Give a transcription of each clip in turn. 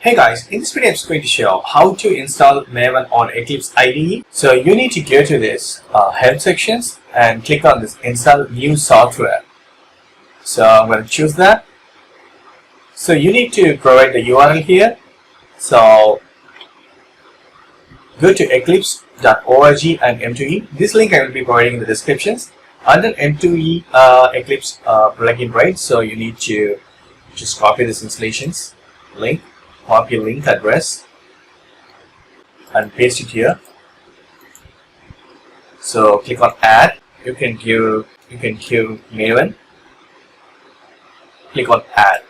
Hey guys, in this video I'm just going to show how to install Maven on Eclipse IDE. So you need to go to this help sections and click on this install new software. So I'm going to choose that. So you need to provide the URL here. So go to eclipse.org and M2E. This link I will be providing in the descriptions. Under M2E Eclipse plugin, right? So you need to just copy this installations link. Copy link address and paste it here. So click on add. You can give Maven. Click on add.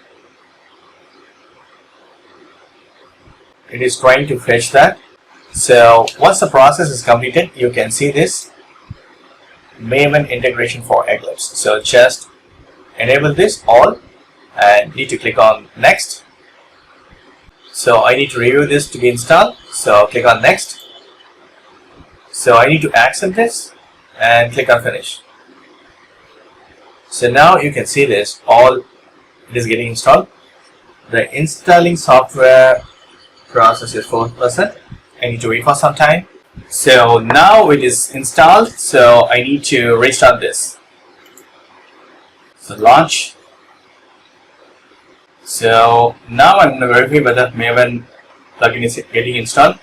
It is trying to fetch that. So once the process is completed, you can see this Maven integration for Eclipse. So just enable this all and need to click on next. So I need to review this to be installed. So click on next. So I need to accept this and click on finish. So now you can see this all it is getting installed. The installing software process is 4%. I need to wait for some time. So now it is installed. So I need to restart this. So launch. So now I'm going to verify whether Maven plugin is getting installed.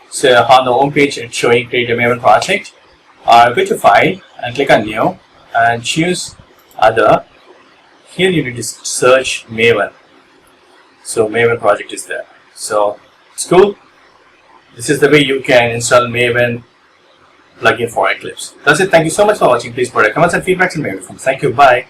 So on the home page it's showing create a Maven project. Go to file and click on new and choose other. Here you need to search Maven. So Maven project is there. So it's cool. This is the way you can install Maven plugin for Eclipse. That's it. Thank you so much for watching. Please provide comments and feedbacks in Maven. Thank you. Bye.